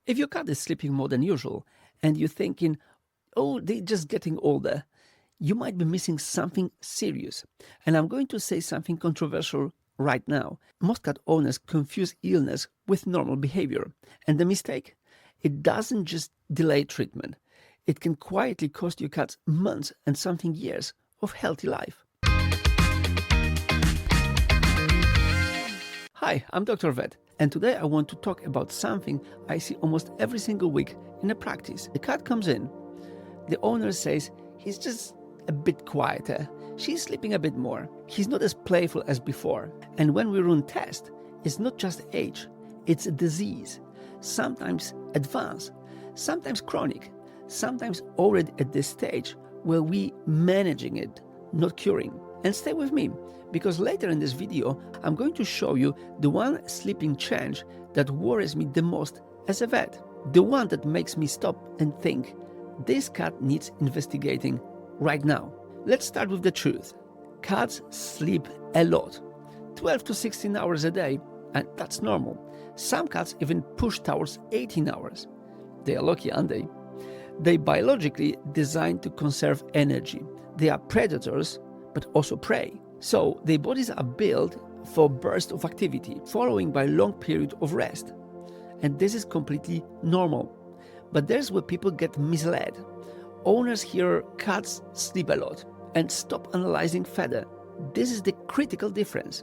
If your cat is sleeping more than usual and you're thinking, oh, they're just getting older, you might be missing something serious. And I'm going to say something controversial right now. Most cat owners confuse illness with normal behavior. And the mistake? It doesn't just delay treatment. It can quietly cost your cats months and something years of healthy life. Hi, I'm DrVet, and today I want to talk about something I see almost every single week in a practice. The cat comes in, the owner says he's just a bit quieter, she's sleeping a bit more, he's not as playful as before. And when we run tests, it's not just age, it's a disease, sometimes advanced, sometimes chronic, sometimes already at this stage where we managing it, not curing. And stay with me, because later in this video, I'm going to show you the one sleeping change that worries me the most as a vet. The one that makes me stop and think, this cat needs investigating right now. Let's start with the truth. Cats sleep a lot, 12 to 16 hours a day, and that's normal. Some cats even push towards 18 hours. They are lucky, aren't they? They're biologically designed to conserve energy. They are predators, but also prey. So their bodies are built for bursts of activity, following by long period of rest. And this is completely normal. But there's where people get misled. Owners hear cats sleep a lot and stop analyzing further. This is the critical difference.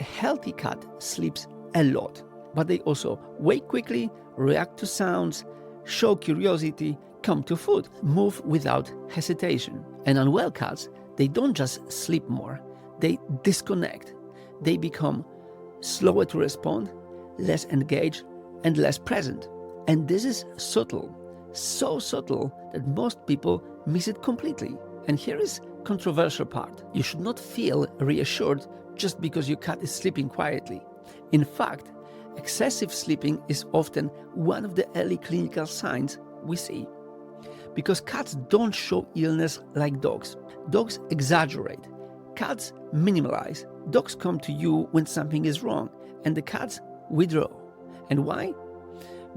A healthy cat sleeps a lot, but they also wake quickly, react to sounds, show curiosity, come to food, move without hesitation. And unwell cats, they don't just sleep more, they disconnect. They become slower to respond, less engaged, and less present. And this is subtle, so subtle that most people miss it completely. And here is controversial part. You should not feel reassured just because your cat is sleeping quietly. In fact, excessive sleeping is often one of the early clinical signs we see. Because cats don't show illness like dogs. Dogs exaggerate. Cats minimalize. Dogs come to you when something is wrong, and the cats withdraw. And why?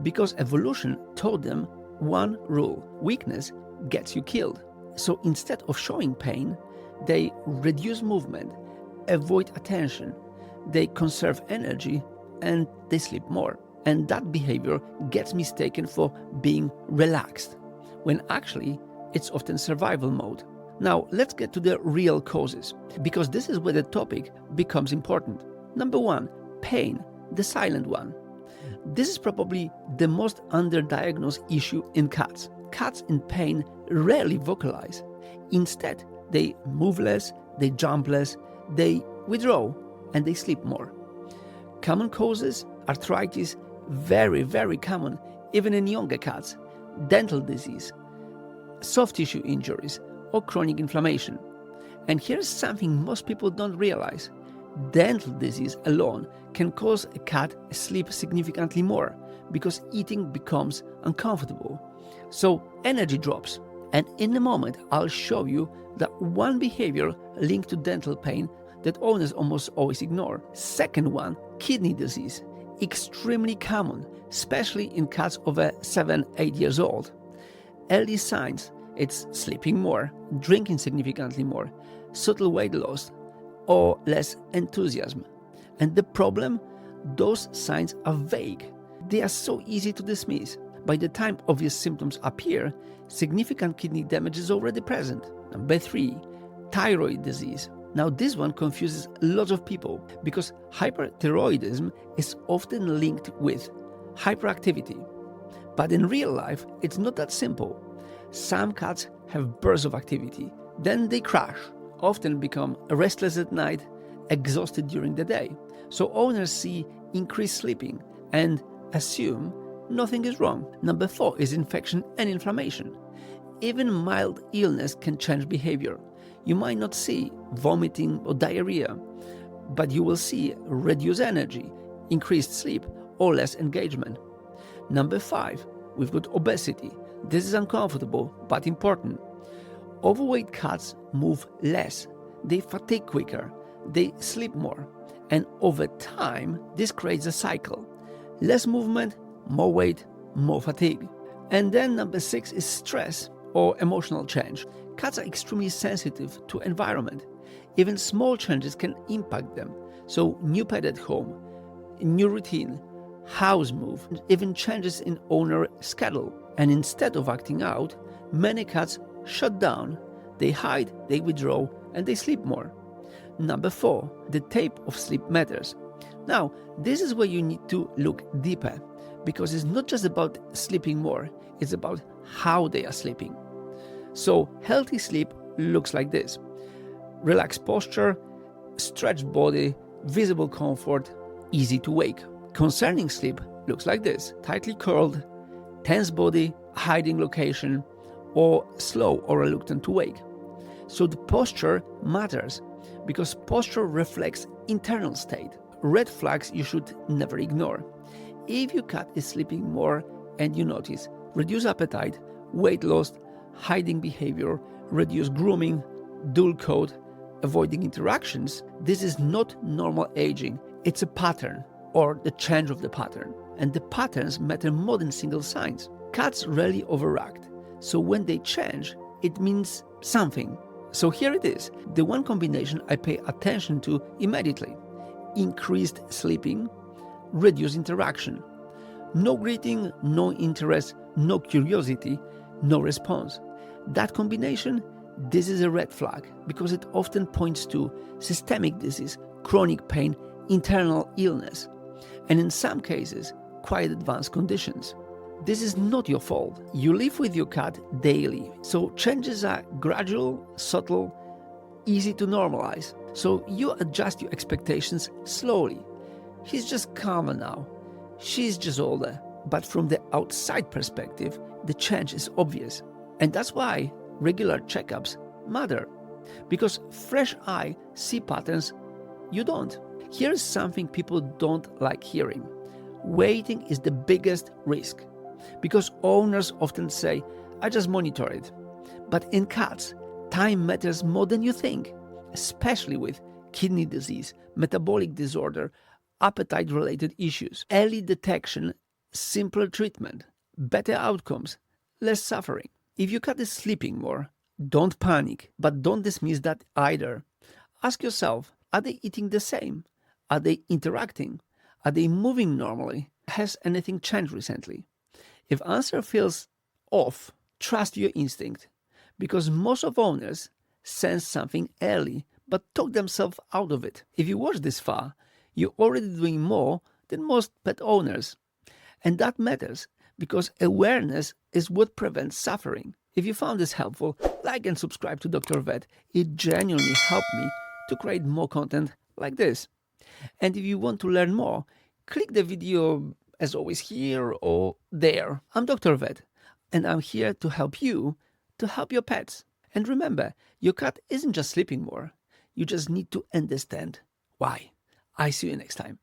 Because evolution taught them one rule: weakness gets you killed. So instead of showing pain, they reduce movement, avoid attention, they conserve energy, and they sleep more. And that behavior gets mistaken for being relaxed, when actually it's often survival mode. Now let's get to the real causes, because this is where the topic becomes important. Number one, pain, the silent one. This is probably the most underdiagnosed issue in cats. Cats in pain rarely vocalize. Instead, they move less, they jump less, they withdraw, and they sleep more. Common causes: arthritis, very, very common, even in younger cats, dental disease, soft tissue injuries, or chronic inflammation. And here's something most people don't realize. Dental disease alone can cause a cat sleep significantly more because eating becomes uncomfortable. So energy drops. And in a moment, I'll show you that one behavior linked to dental pain that owners almost always ignore. Second one, kidney disease. Extremely common, especially in cats over 7-8 years old. Early signs: it's sleeping more, drinking significantly more, subtle weight loss, or less enthusiasm. And the problem? Those signs are vague. They are so easy to dismiss. By the time obvious symptoms appear, significant kidney damage is already present. Number 3, thyroid disease. Now this one confuses lots of people because hyperthyroidism is often linked with hyperactivity. But in real life, it's not that simple. Some cats have bursts of activity, then they crash, often become restless at night, exhausted during the day. So owners see increased sleeping and assume nothing is wrong. Number 4 is infection and inflammation. Even mild illness can change behavior. You might not see vomiting or diarrhea, but you will see reduced energy, increased sleep, or less engagement. Number 5, we've got obesity. This is uncomfortable but important. Overweight cats move less, they fatigue quicker, they sleep more, and over time this creates a cycle. Less movement, more weight, more fatigue. And then number 6 is stress or emotional change. Cats are extremely sensitive to environment. Even small changes can impact them. So new pet at home, new routine, house move, even changes in owner schedule. And instead of acting out, many cats shut down. They hide, they withdraw, and they sleep more. Number 4, the type of sleep matters. Now, this is where you need to look deeper, because it's not just about sleeping more, it's about how they are sleeping. So healthy sleep looks like this: relaxed posture, stretched body, visible comfort, easy to wake. Concerning sleep looks like this: tightly curled, tense body, hiding location, or slow or reluctant to wake. So the posture matters, because posture reflects internal state. Red flags you should never ignore. If your cat is sleeping more and you notice reduced appetite, weight loss, hiding behavior, reduced grooming, dull coat, avoiding interactions, this is not normal aging. It's a pattern, or the change of the pattern. And the patterns matter more than single signs. Cats rarely overact, so when they change, it means something. So here it is, the one combination I pay attention to immediately: increased sleeping, reduced interaction. No greeting, no interest, no curiosity, no response. That combination, this is a red flag, because it often points to systemic disease, chronic pain, internal illness, and in some cases, quite advanced conditions. This is not your fault. You live with your cat daily, so changes are gradual, subtle, easy to normalize. So you adjust your expectations slowly. He's just calmer now. She's just older. But from the outside perspective, the change is obvious. And that's why regular checkups matter. Because fresh eye see patterns you don't. Here's something people don't like hearing. Waiting is the biggest risk. Because owners often say, I just monitor it. But in cats, time matters more than you think, especially with kidney disease, metabolic disorder, appetite-related issues. Early detection, simpler treatment, better outcomes, less suffering. If your cat is sleeping more, don't panic, but don't dismiss that either. Ask yourself, are they eating the same? Are they interacting? Are they moving normally? Has anything changed recently? If answer feels off, trust your instinct, because most of owners sense something early but talk themselves out of it. If you watch this far, you're already doing more than most pet owners. And that matters, because awareness is what prevents suffering. If you found this helpful, like and subscribe to DrVet. It genuinely helped me to create more content like this. And if you want to learn more, click the video as always here or there. I'm DrVet, and I'm here to help you to help your pets. And remember, your cat isn't just sleeping more. You just need to understand why. I see you next time.